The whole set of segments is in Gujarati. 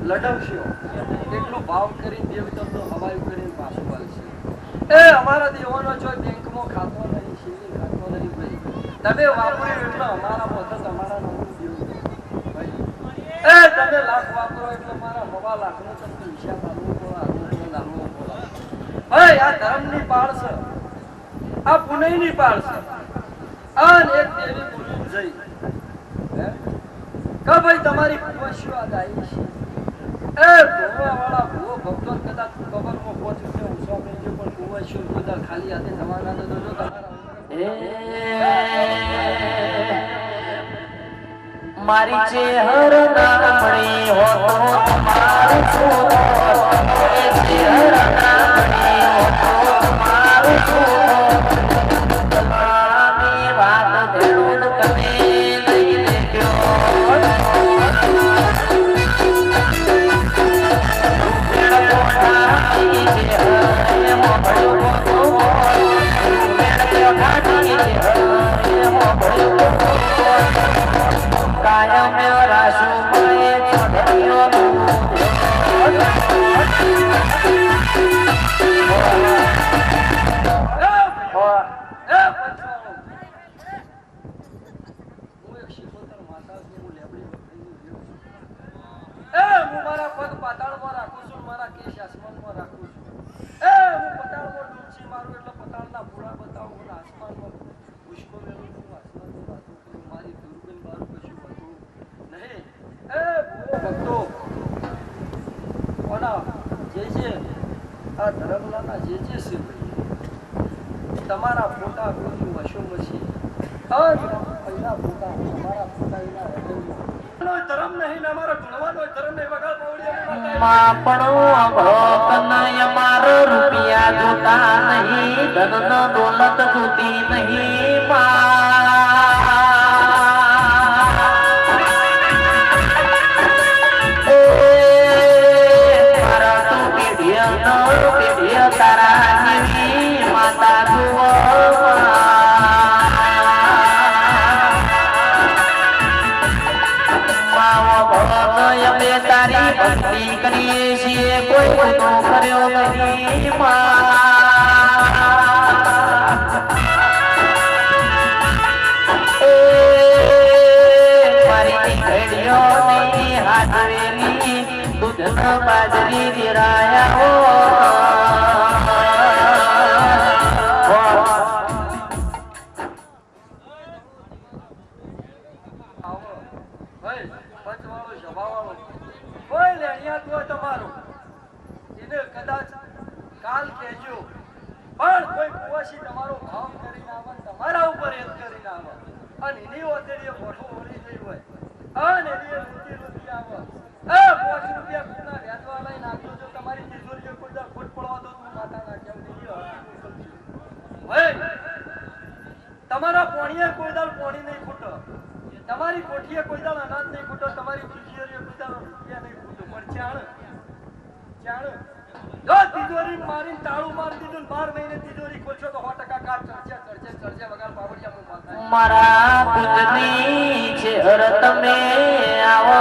લડવશો એટલો ભાવ કરી દેવ તો હવાયું કરીને પાછું વાળશે. એ અમારા દેવાનો જો બેંકમાં ખાતો નહીં, શેરી ખાતો નહીં ભાઈ. તમે વાપરો એટલે અમારા મોઢે તમારા નવું દેવું ભાઈ. એ તમે લાખ વાપરો એટલે મારા 1.5 લાખનો તમને હિસાબ આપવો પડે. ભાઈ આ ધર્મની પાળ છે, આ પુણ્યની પાળ છે. અને એક દેવી બોલી જઈ કે ભાઈ તમારી પૂછ્યું આ દાઈ છે. એ ભોવાવાળા ભૂવો ભક્તો કદાચ કબરમાં પહોંચ્યું છે, હું સોંપી જો પણ પૂછ્યું બધા ખાલી હાથે જવાના તો જો તમારા મારી ચેહર ના મળી હો તો મારું છું, એ ચેહર ના મળી હો તો મારું છું. તમારી વાત ધેડું તમે નહીં લેજો. કાયમ રાશુ પાએ ચઢ્યો તમારા ફોટા કોઈ વશો પછી પહેલા ફોટા અમારા ફોટા ધર્મ નહીં ને અમારો ગુણવાનો ધર્મ નહીં. વગર માં પણ ભક્તનય મારો રૂપિયા જોતા નહીં, ધન દોલત જોતી નહીં. મારા તું પેઢીય તારા જેવી માતા જુઓ. અમે તારી ભક્તિ કરીએ છીએ, કોઈ ગુનો કર્યો નહીં. મારી ઘડીઓની હાજરેલી દૂધ બાજરી વિરાયા હો. કાલ કહેજો પણ કોઈ કુવાસી તમારો ભાવ કરીને આવે, તમારા ઉપર એમ કરીને આવે અને એની ઓતેડીએ મોઢું ઓળી ગઈ હોય અને એ લૂંટી આવે, 5 રૂપિયા કોના વ્યાજવા લઈને આપજો. જો તમારી તિજોરીએ કોઈ દા ખોટ પડવા દો તો માતા ના કેમ નહીં. તમારા પોણીએ કોઈ દાળ પોણી નહીં ખૂટો, તમારી કોઠીએ કોઈ દાળ અનાજ નહીં ખૂટો, તમારી તિજોરીએ કોઈ દાળ રૂપિયા નહીં ખૂટો. પણ ચાણ જો તિજોરી મારીને તાળું મારી દીધું 12 મહિને તિજોરી ખોલશો તો 100% કાટ ચડશે વગર પાવડિયા મારા પૂજની છે હર તમે આવો.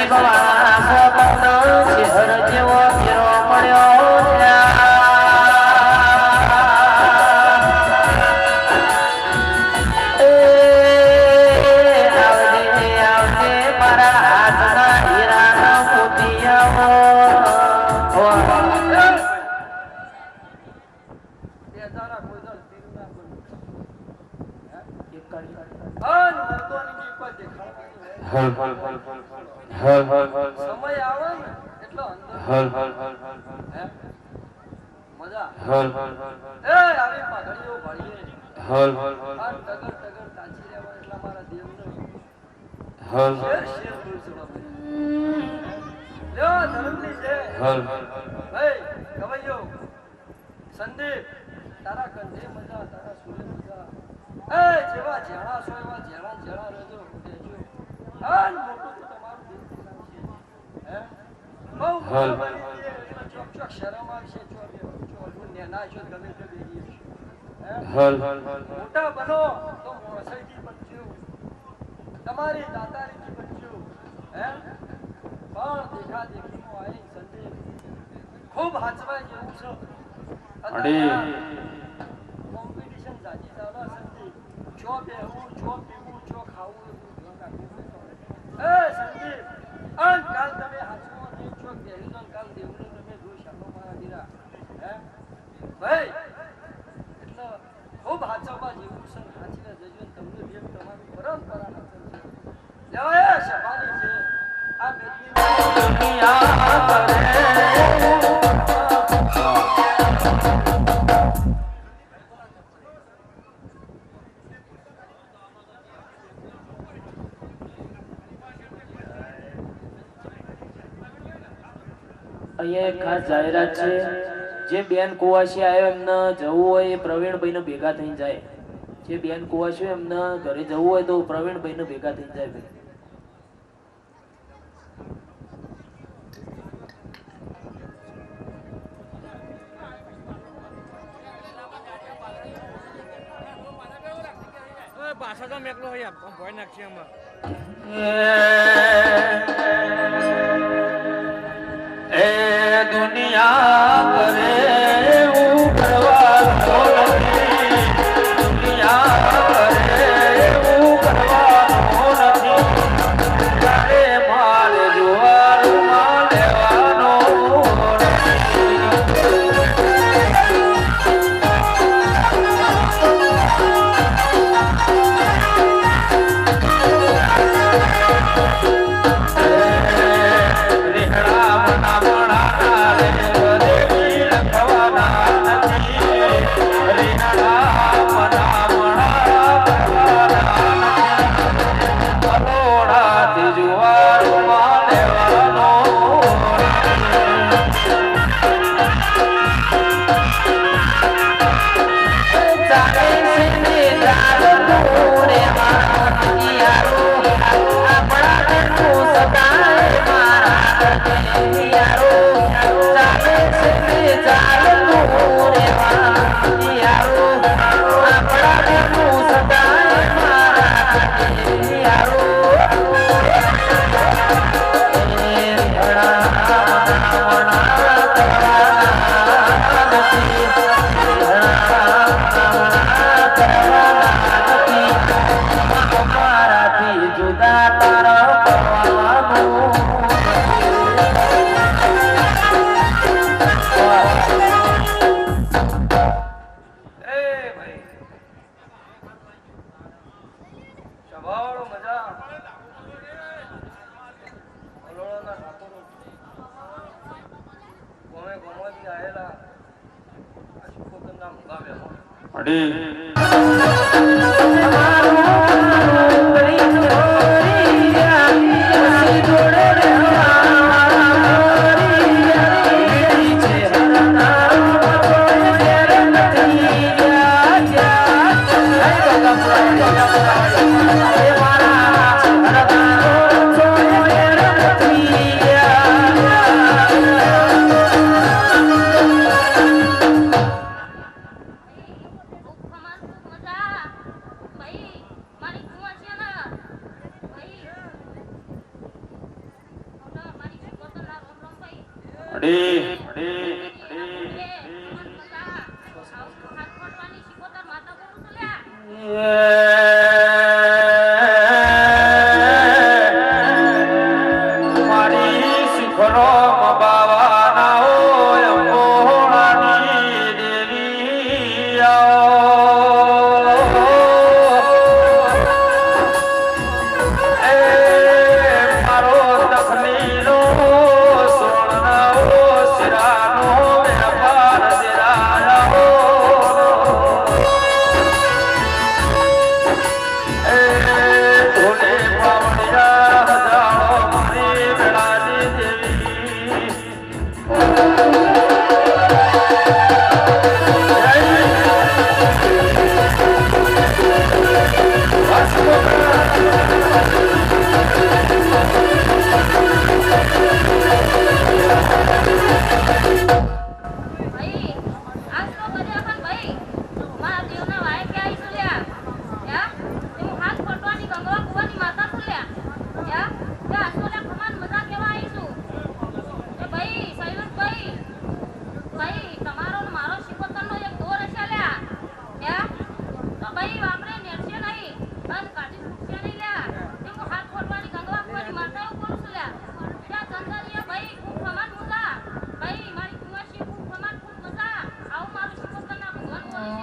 સાહેબ વાળા શહેર જેવો ફેરો મળ્યો સમય આવે ને એટલો અંદર મજા આવી પાઘડીઓ ભળીએ ટગર ટગર તાચી રહેવા એટલા મારા દેવનો શેર શેર લ્યો ધર્મની છે ભાઈ ગવૈયો સંદીપ તારા કંધે મજા તારા સુરે મજા જેવા જેણા છો એવા જેણા જેણા રહેજો દેજો મોટું તો તમારું દેવ હે બહુ ચોક ચોક શરમ આવશે ચોક નેના છો ગમે તે બેરી મોટા બનો તો મોસાઈથી બનજો તમારી દાતારીથી બનજો હે પણ દેખા દેખીનો આવી સંદેશ ખૂબ હાચવાય જેવું છે કોમ્પિટિશન જાજી ચાલે સંદીપ છો બેહવું છો પીવું છો ખાવું સંદીપ અન કાલ તમે હાચવો નહીં છો બેહી જો કાલ દેવનો તમે જોઈ શકો મારા દીરા હે ભાઈ એટલે ખૂબ હાચવા જેવું છે હાચીને જજો તમને દેવ તમારી પરંપરા હાચવશે લેવાય શબાની છે આ બેટી દુનિયા કરે અહીંયા એક ખાસ જાહેરાત છે જે બેન કુવાસી આવ્યો એમને જવું હોય એ પ્રવીણભાઈ ને ભેગા થઈને જાય જે બેન કુવાસી એમને ઘરે જવું હોય તો પ્રવીણભાઈ ને ભેગા થઈને જાય ભાઈ પાછા તો મેકલો હોય ભોય નાખશે એમાં એ દુનિયા કરે એવું કરવાનો નથી દુનિયા કરે એવું કરવાનો નથી તારે મારે જોવાનું લેવાનો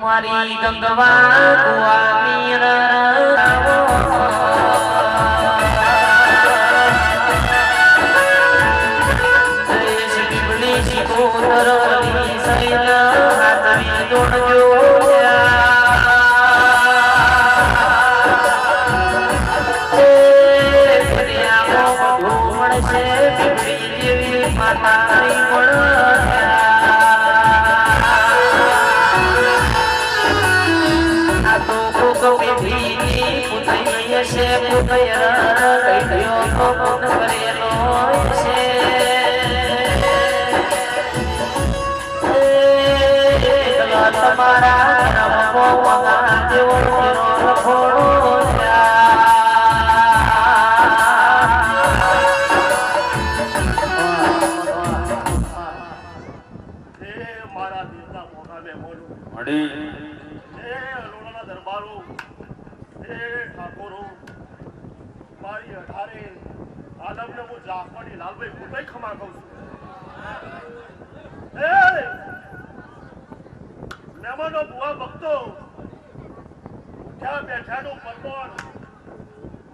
મારી ગંગવા કુવાની રાવો જયેશ બીબલી શિકોતરની સૈલા હાથવી દોડજો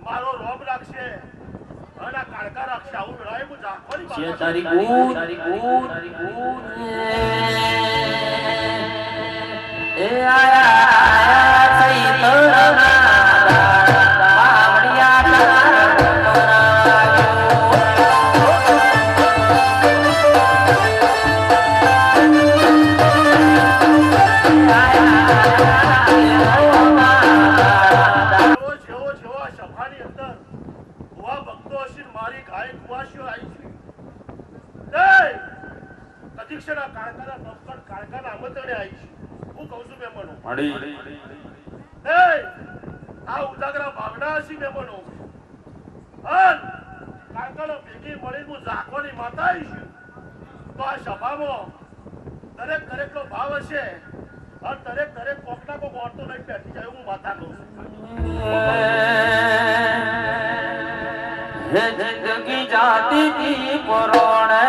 મારો રોબ રાખશે અને કાળકા રાખશે આવું લડાઈ હું જાખવાની છે તારી ગૂંજ એ આયા થઈ તરના આ ઉજાગરા ભાવના હશે મેમનો અન કાળકાનો ભેગી મળી હું ઝાખવાની માતા આવીશું તો આ સભામાં દરેક નો ભાવ હશે અને દરેક કોકના કોક ઓરતો લઈને બેઠી જાય હું માતા કહું છું જિંદગી જાતી કી પરોણે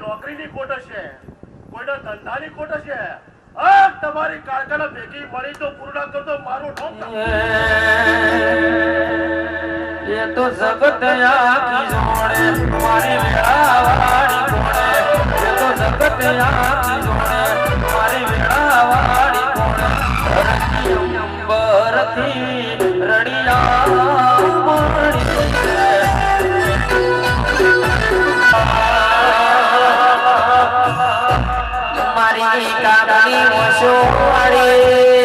નોકરીની ખોટ હશે કોઈના ધંધાની ખોટ હશે તમારી કારખાના ભેગી મળી તો પૂર્ણ કરતો મારું નામ એ તો જગત આખી જોડે મારી વેળાવાળી કોણે એ તો જગત આખી જોડે મારી વેળાવાળી કોણે રણકી અંબરથી રણિયા મળી મારી કામની વસોવાળી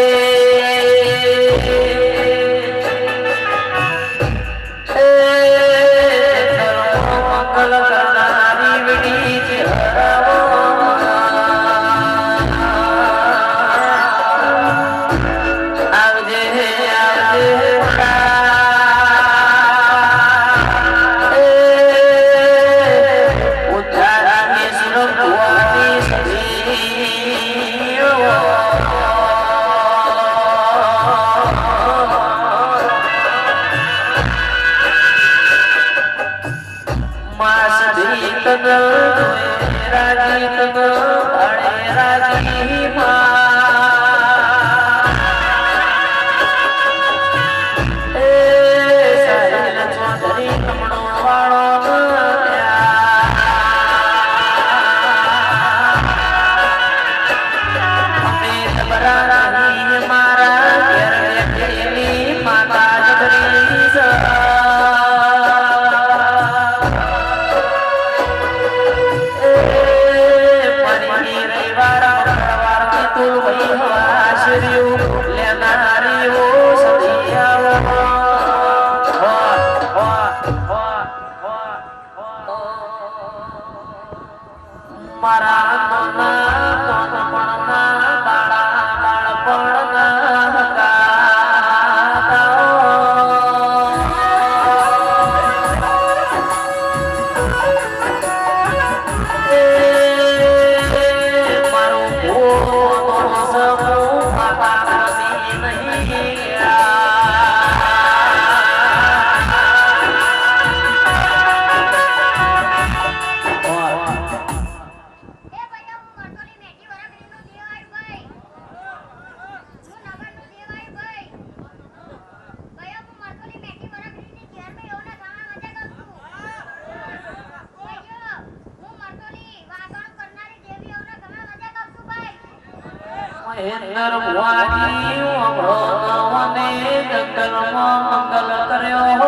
મહેન્દ્ર ભુવાની અમૃતવને જંગલમાં મંગલ કર્યો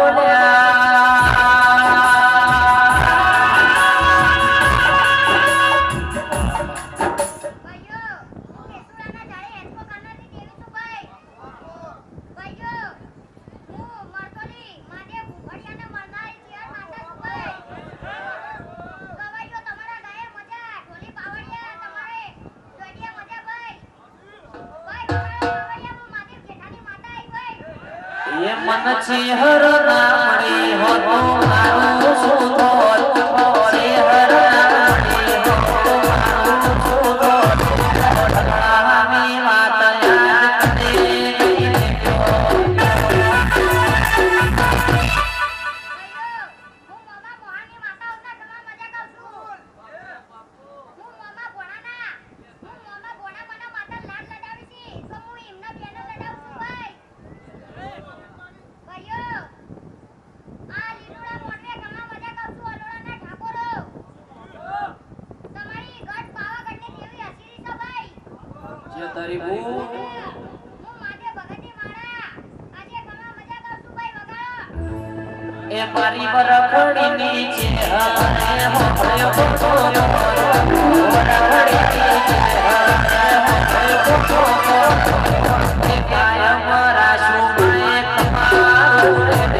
એ મન છે હર નામડી હોતો મારું સુધો છે હર નામડી હોતો મારું સુધો ઠગામી વાત યાદ જે તારી બહુ એ મારી બરખડી નીચે હરે હોયો બરખડી નીચે હરે હોયો એ કાયમ રાશું મે તમારું રે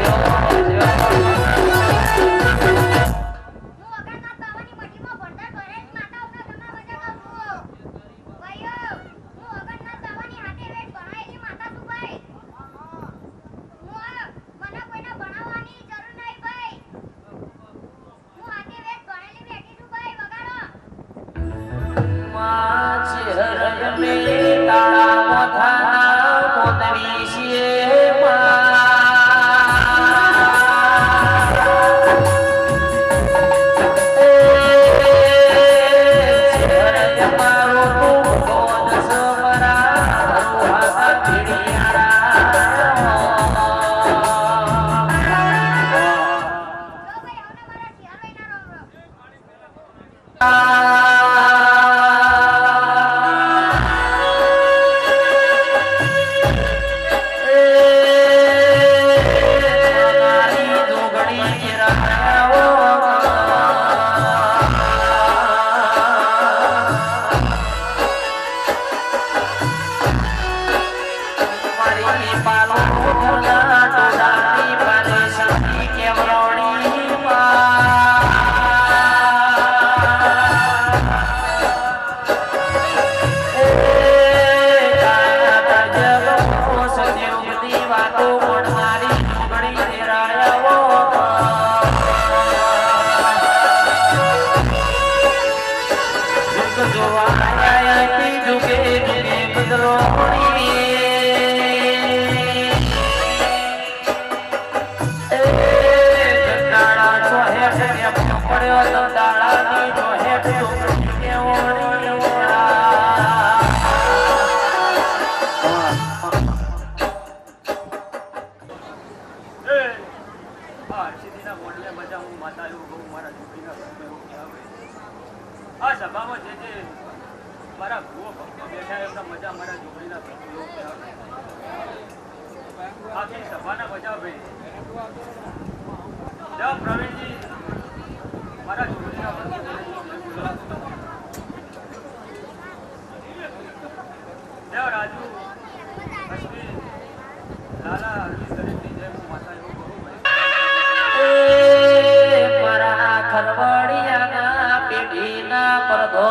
આ સભામાં જે મારા ભૂવો ભક્તો બેઠા એમના મજા મારા જોડીના ભક્તો આખી સભાના મજા ભાઈ જવા પ્રવીણજી મારા જોડીના ભક્તો જવા રાજુ અશ્વિન લાલા અરવિંદ દરેકની જય હું માતા એવું કહું ભાઈ મારા ખરવડિયાના પેઢીના પડધો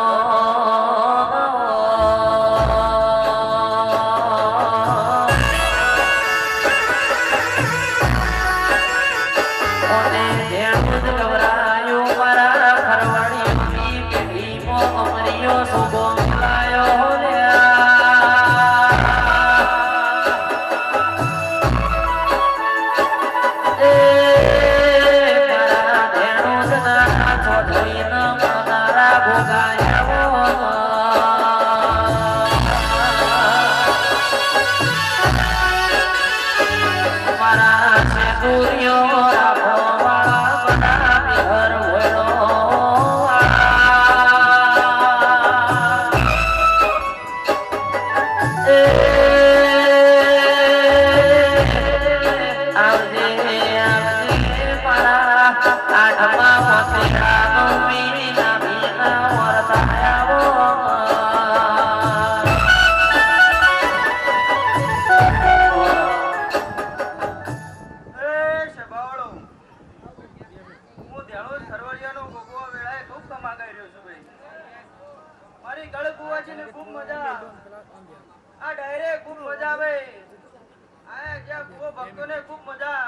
મજા આ ડાયરેક્ટ ખૂબ મજા આવે આ જ્યાં ખૂબ ભક્તોને ખૂબ મજા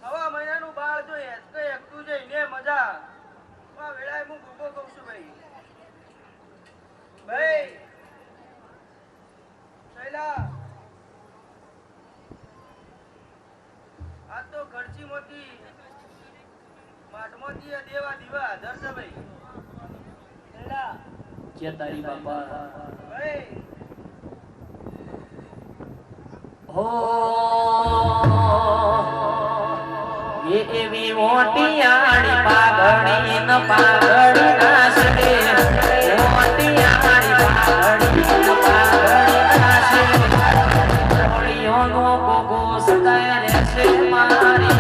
હવા મહિનાનું બાળ જો હેસકે એકતું જઈને મજા આ વેળાએ હું ગોગો કહું છું ભાઈ શૈલા આ તો ખર્ચી મોતી માટમાંથી આ દેવા દીવા ધરશે ભાઈ શૈલા જે તારી બાપા ભાઈ હો ये एवी मोटी आड़ी पागड़ी न पागड़ी नाचते मोटी आड़ी पागड़ी न पागड़ी नाचते थोड़ियों नो गोगो सदाय रहसे मारी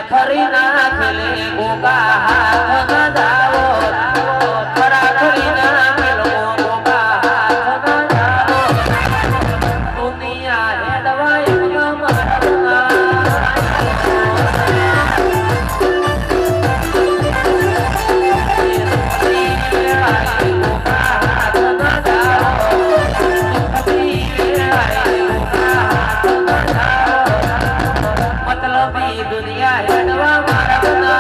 ખરી નાખ લે ગોગા હાથ ન જાવો ખરા ખરી નાખ લો ગોગા હાથ ન જાવો દુનિયા હેડવાય મારના दुनिया हेडवा मारना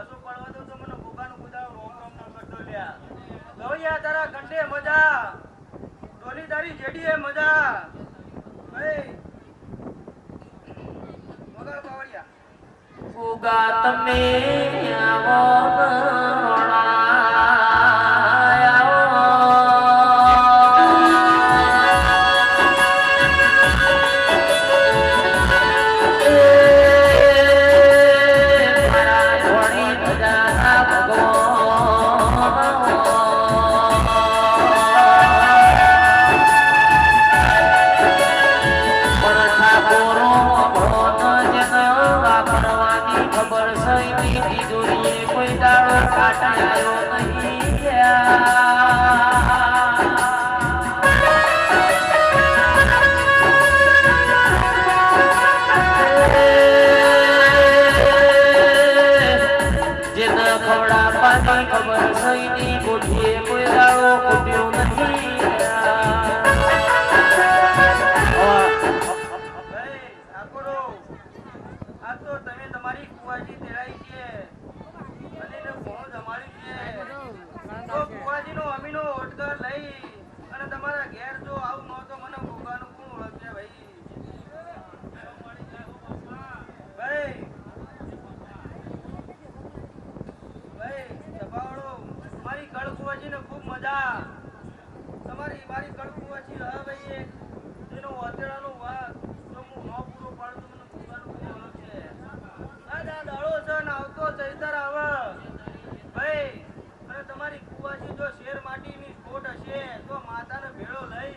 પાછો પડવા દો તો મને ગોગાનું ગુદાવ રોમ રોમ ના કરતો લ્યા. ગવૈયા તારા કંઠે મજા, ડોલી તારી જેડીએ મજા. ભાઈ મગા બાવળિયા ઉગા તમે આવો ખબર સઈ તિજોરીએ કોઈ દાડો કાટાયો નહીં જેને ખવડાવવાની ખબર સઈ ની ગોઠીએ કોઈ દાડો કૂટ્યો નથી. ખૂબ મજા. તમારી મારી કળકુવાજી હા ભાઈ એનો વાતેડાનો વાત તો હું ન પૂરો પાડું તો મને ભૂગાનું કોઈ ઓળખ છે. આ દાડો છે ને આવતો ચૈતર આવે ભાઈ. અને તમારી કુવાજી જો શેર માટીની ખોટ હશે તો માતાને ભેળો લઈ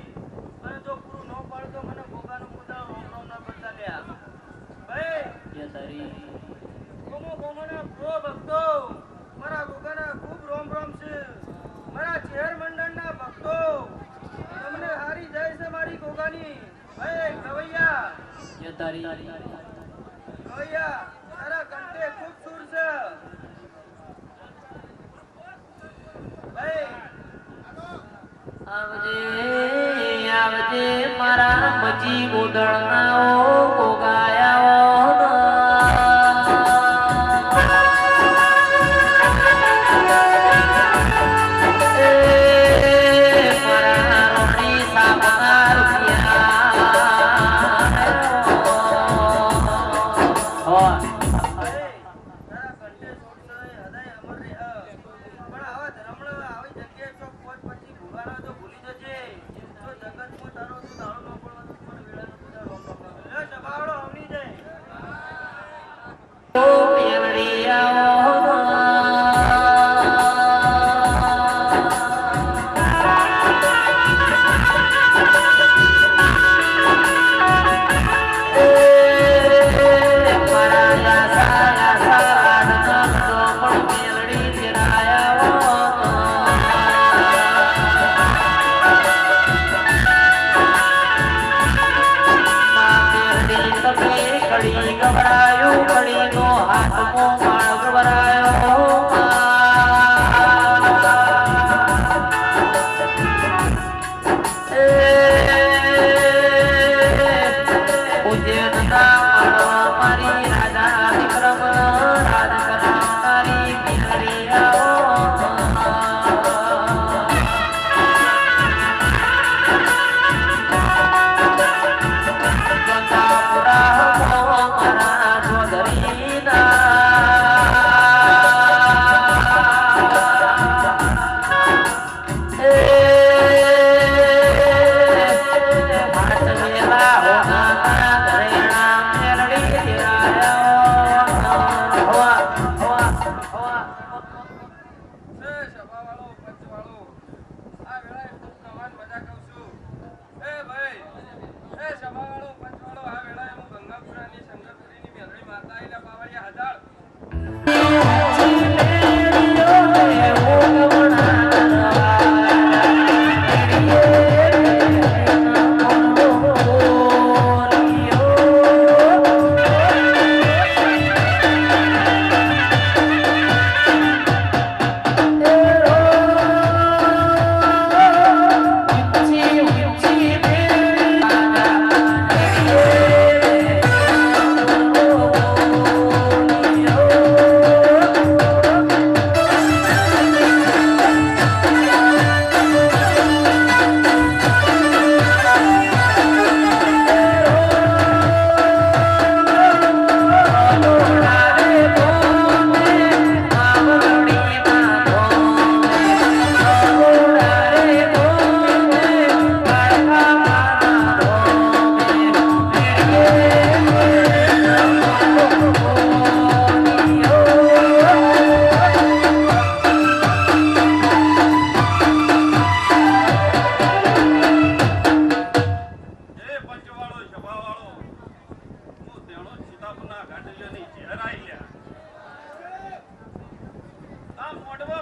અને જો પૂરું ન પાડું તો મને ભૂગાનું મુદ્દા રોમ રોમ ના પડતા લ્યા ભાઈ. કોમો કોમોના પ્રો ભક્તો મારા ભૂગાના ખૂબ રોમ રોમ છે. મારા ચેર મંડળના ભક્તો તમને હારી જાય છે મારી ગોગાની. ભાઈ ગવૈયા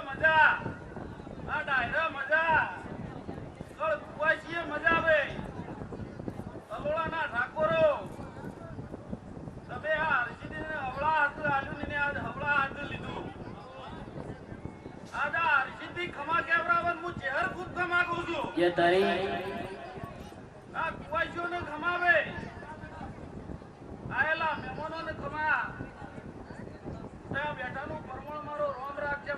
મજા આ ડાયરા મજા કળ કુવાસીએ મજા આવે અલોળાના ઠાકોરો તમે આ હરજીને હવળા હાથ આલ્યું ને આજ હવળા હાથ લીધું આજ આ હરજીથી ખમા કેવરાવન હું ચહેર ખુદ ખમા કહું છું જે તારી આ કુવાસીઓને ખમાવે આયેલા મહેમાનોને ખમા ત્યાં બેઠાનું પરમણ મારો રોમ રાખજે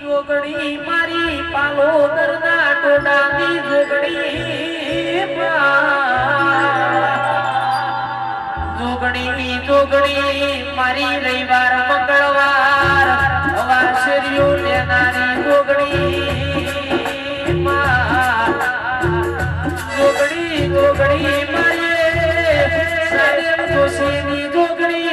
જોગણી મારી પાલોદરના ટોડાની જોગણી મારી રવિવાર મંગળવાર વાસરીઓ લેનારી જોગણી મારી સાદેવ જોશીની જોગણી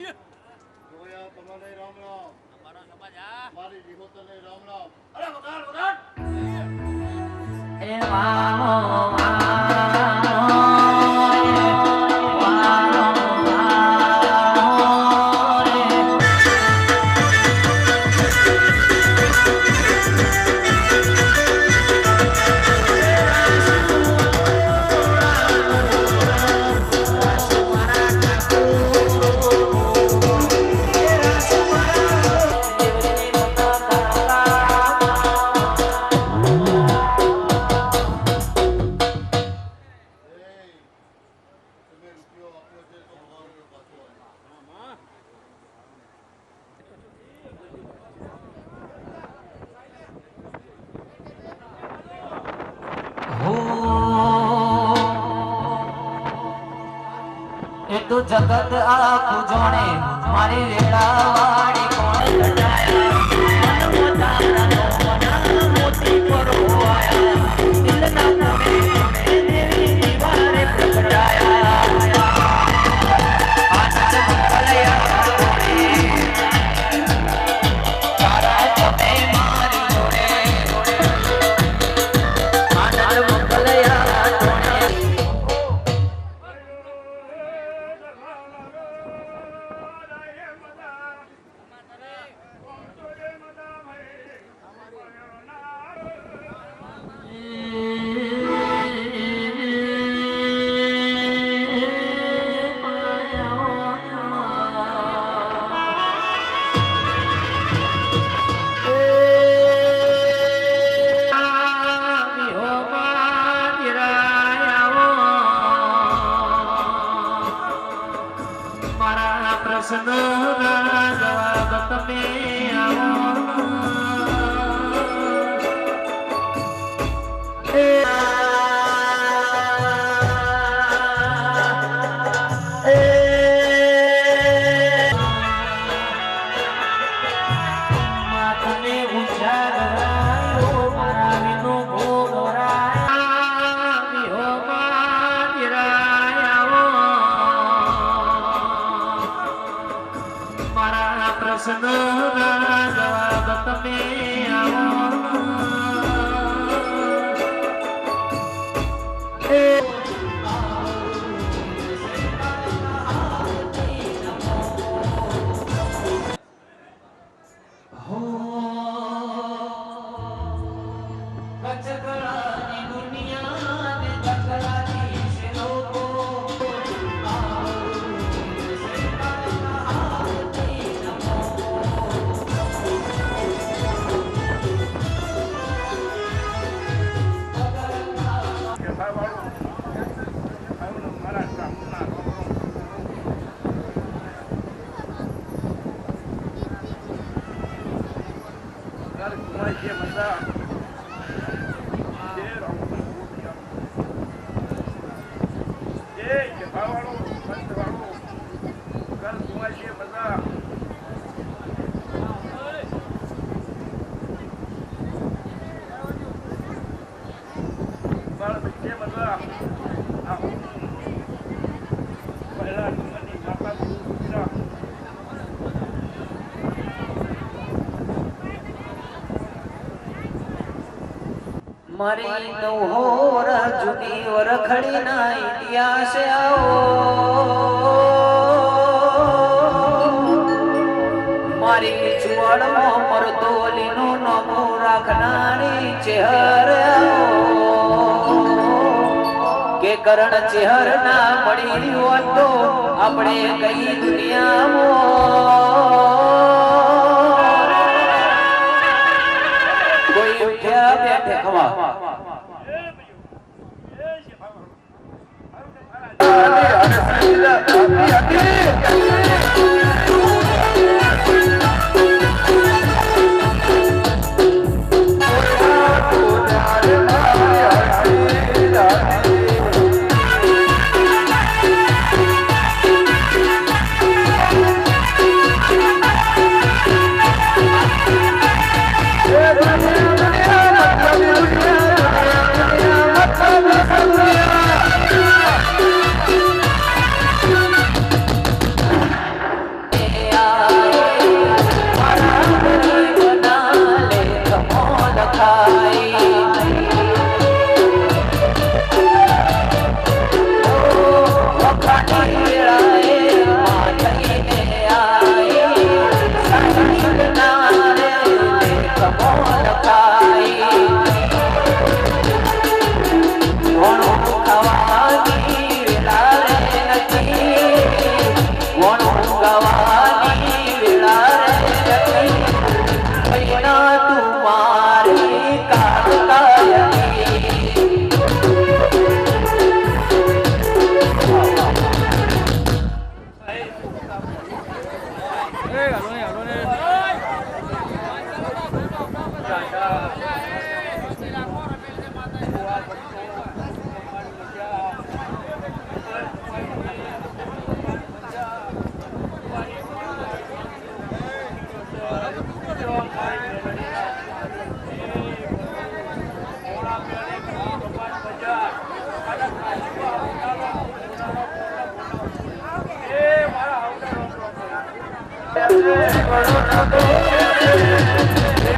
જોયા તમને રામ રામ મારી વિહોતને રામ રામ. અરે વગાડ વગાડ. તમે રૂપિયો આપ્યો છે તો 100 રૂપિયો પાછો આવ્યો. એ તો જગત આખું જોણે મારી વેળા વાળી કોણે ઘટાયા મોતી પર હોવાયા દિલના કોણે દેવી દીવારે પ્રગટાયા આનંદ મંગલયા તારા તમે મારી જોડે આનંદ મંગલયા પ્રશ્ન જવાબ તમે માથને ઊંચા ગરાયો મારા વિનો ગોરાયા વિહોમાં ગિરાયા મારા પ્રશ્ન જવાબ તમે કચકડાની દુનિયા ને કચકડાની છે લોકો મારી નવહોર જૂની વરખડીના ઇતિહાસ આવો મારી ચુવાડમાં મરદોલીનું નામું રાખનારી ચેહર આવો કે કરણ ચેહર ના મળી હોત તો આપણે કઈ દુનિયામાં કોઈ ઉઠ્યા બેઠે ખવા જાવાની વેળા રે મૈના તું મારી કાળકાયની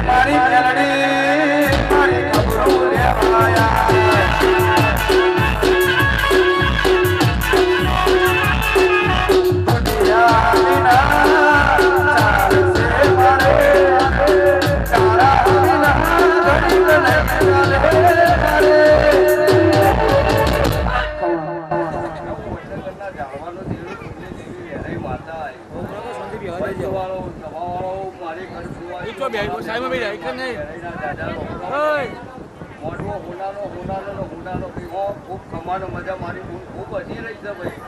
મારી મેલડી મારી ખબરો લેવાયા દુનિયા વિના ચાલશે મારે તારા વિના ઘડી મને ચાલે ખૂબ કમાનો મજા મારી ખૂબ હજી રહી છે ભાઈ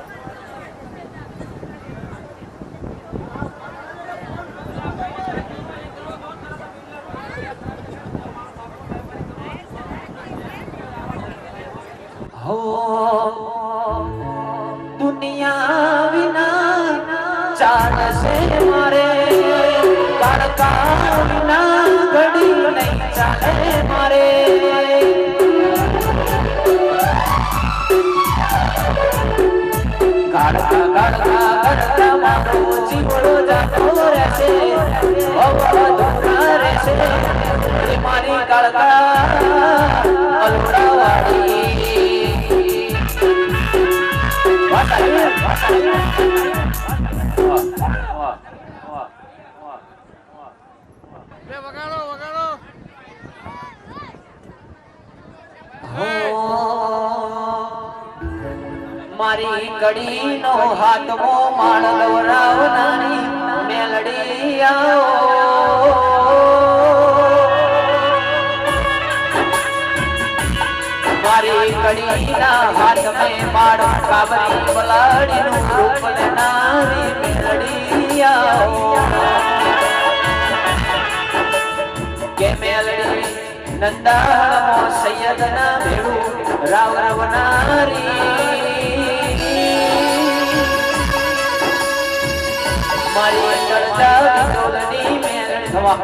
हो दुनिया विना चालसे मारे काळका विना घडी नहीं चाले मारे काळका काळका करता मारो जीवड़ो जातो रहसे રહેશે મારી કાળકા અલોડાવાળી વગાડો વગાડો મારી કડી નો હાથમો માળ લવરાવનારી મેલડી આવો મારી કડી ના હાથ મે માળ કાબરી બલાડી નું રૂપ લેનારી મેલડી આવો કે મેલડી નંદા સૈયદ ના ભેળું રાવ રાવનારી મારી ચર્ચા વિદોલની મેલડી થવા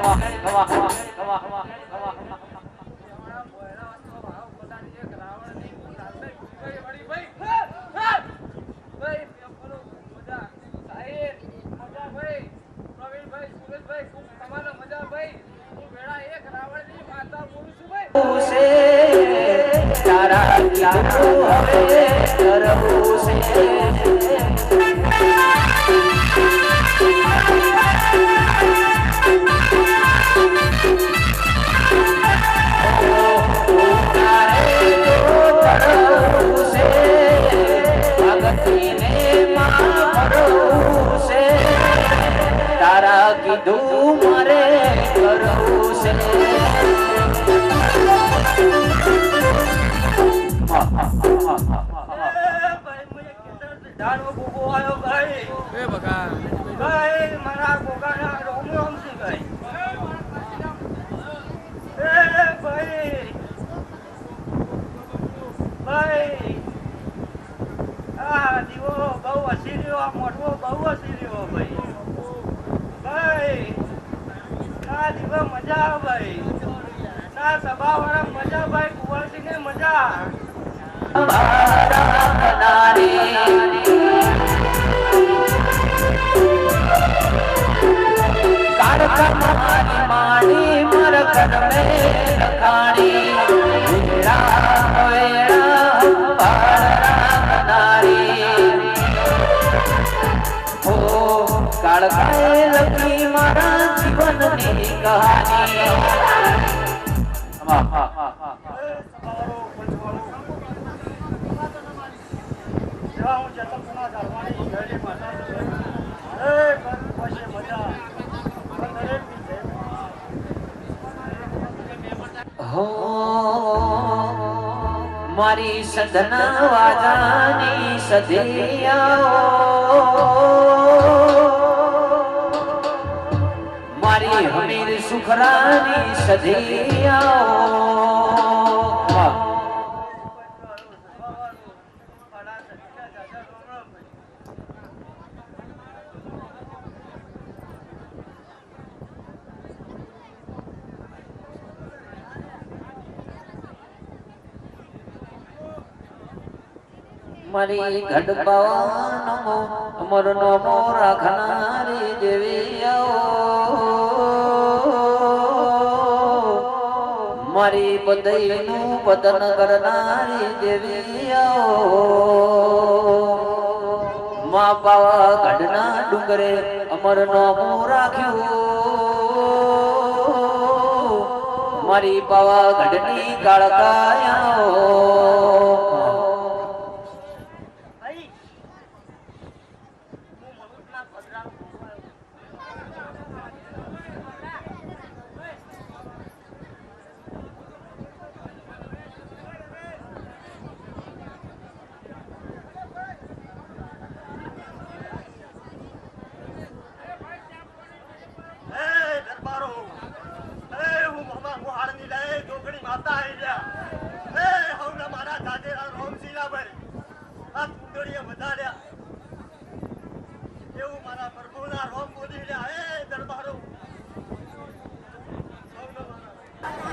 તારા ક્યારો હવે કરવું છે તારા કીધું મારે કરવું છે મજા ભાઈ ના સભા વાળા મજા ભાઈ કુંવરસિંહ ને મજા मानी मर कर में लखानी वेड़ा वेड़ा नारी हो काळकाए लखी मारा जीवन ની કહાની કરવું હશે મજા પણ દરેકની જેમ. હો મારી સધના વાજાની સધિયાઓ મારી હમીર સુખરાની સધિયાઓ મારી ગઢબાવાનો અમરનો રાખનારી દેવીઓ મારી બદઈનું બદન કરનારી દેવીઓ મા પાવા ગઢના ડુંગરે અમરનો રાખ્યું મારી પાવા ગઢની કાળકાયાઓ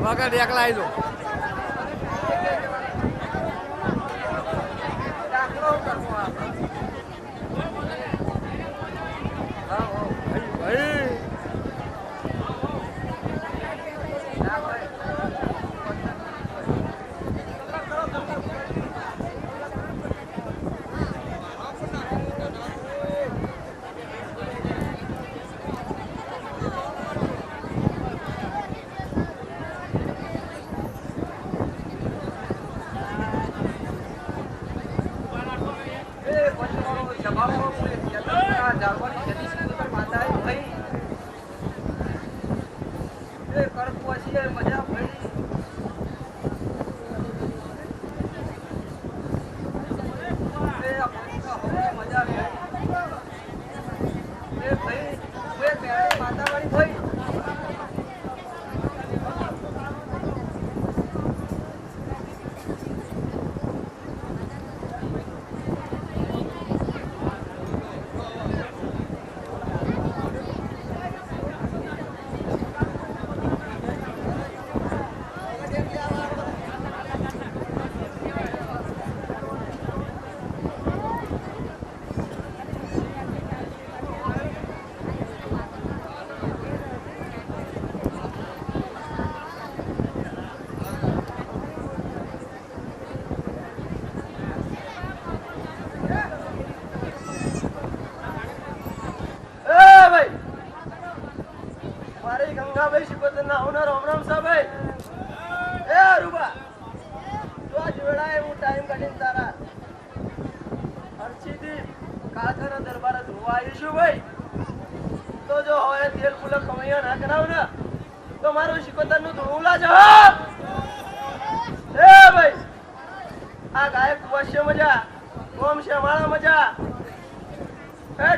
વગર એકલા આવી જાઓ.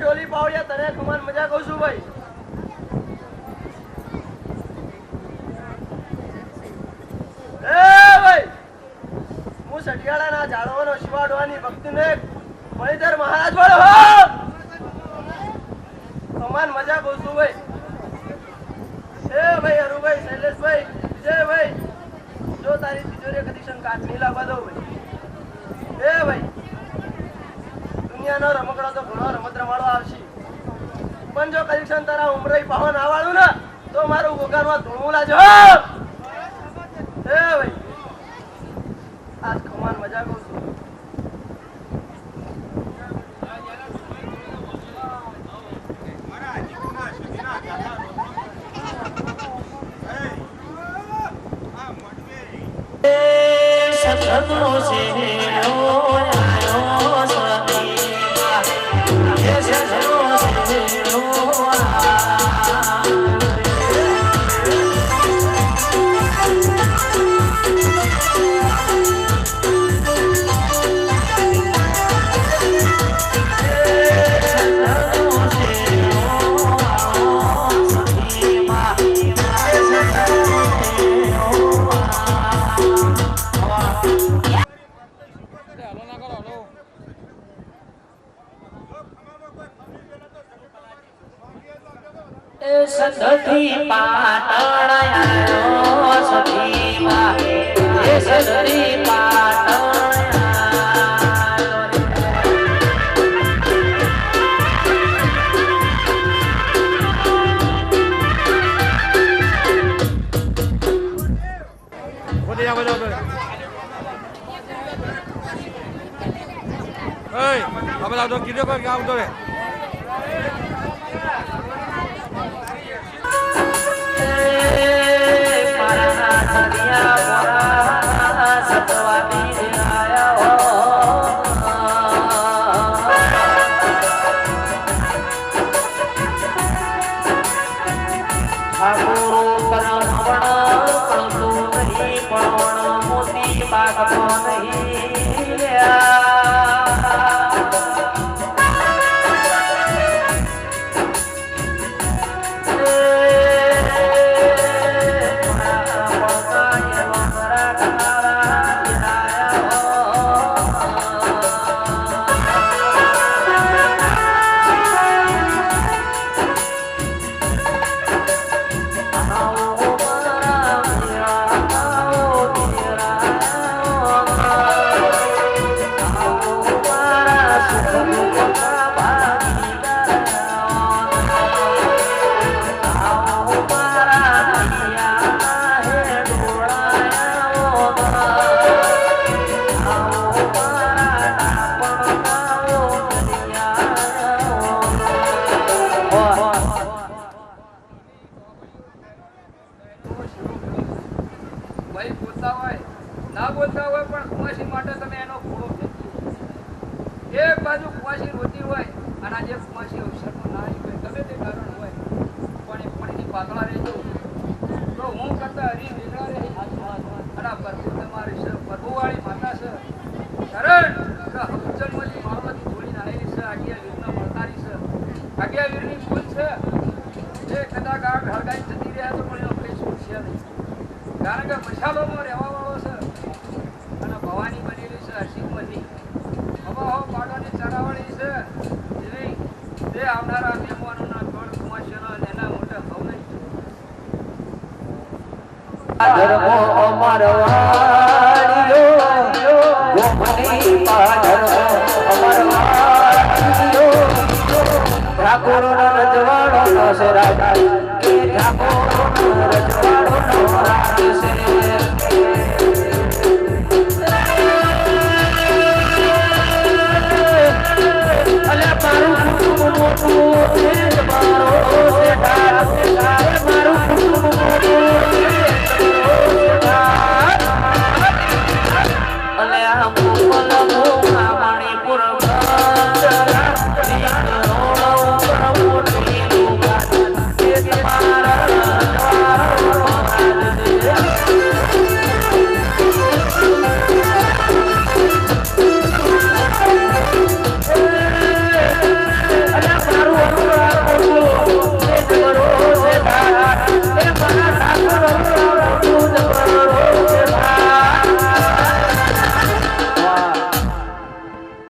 ડોલી પાવડિયા તને ખમાન મજા કહું છું ભાઈ. હું સટિયાળાના ઝાડવાનો શિવાડવાની ભક્તિને મણિધર મહારાજ વાળો હો ખમાન મજા કહું છું ભાઈ. એ ભાઈ હરુભાઈ, શૈલેષભાઈ, વિજયભાઈ, જો તારી તિજોરી કદી કાટ નહીં લાવવા દઉં ભાઈ. એ ભાઈ દુનિયાનો રમકડો તો ઘણો રમત રમાડો આવશે, પણ જો કનેક્શન તારા ઉમરાઈ પાવન આવવાળું ને તો મારું ગોગારમાં ધૂળવું લાજો. એ ભાઈ આજ ખમાન મજા કહું છું. સતનો છે એ સદથી પાટણ આયો સખીમાં એ સદથી પાટણ આયો બધી આ બધા આ બધા આવતો કીધો કે આવતો રે ભાઈ બોલતા હોય ના બોલતા હોય પણ કુંવાસી માટે તમે એનો ઘોડો ફેંક્યો. એક બાજુ કુંવાસી રોતી હોય અને આજે કુંવાસી અવસરનો ના આવી હોય ગમે તે કારણ હોય પણ એ પાણીની પાતળા રહેજો તો હું કરતા હરી નીકળા રહી અને આ પ્રભુ તમારી છે પ્રભુવાળી માતા છે શરણ હમચલમલી માળવાથી જોડીને આવેલી છે આજ્ઞા વીરના મળતારી છે આજ્ઞા વીરની ભૂલ છે જે કદાચ આગ હળગાઈ જતી રહ્યા તો પણ એનો કંઈ છૂટશે નહીં કારણ કે મસાલોમાં રહેવા વાળો છે અને ભવાની બનેલી છે હસીમતી હવા પાડોની ચરાવણી છે જેવી તે આવનારા મહેમાનોના ગોળ કુમાશનો અને એના મોટા ભવન ધર્મો અમરવાળીઓ ગોમની પાધર્મો અમરવાળીઓ ઠાકોર રજવાડો નો સરાય કે ઠાકોર રજવાડો નો રાજ છે અલ્યા મારું મોટું છે મારો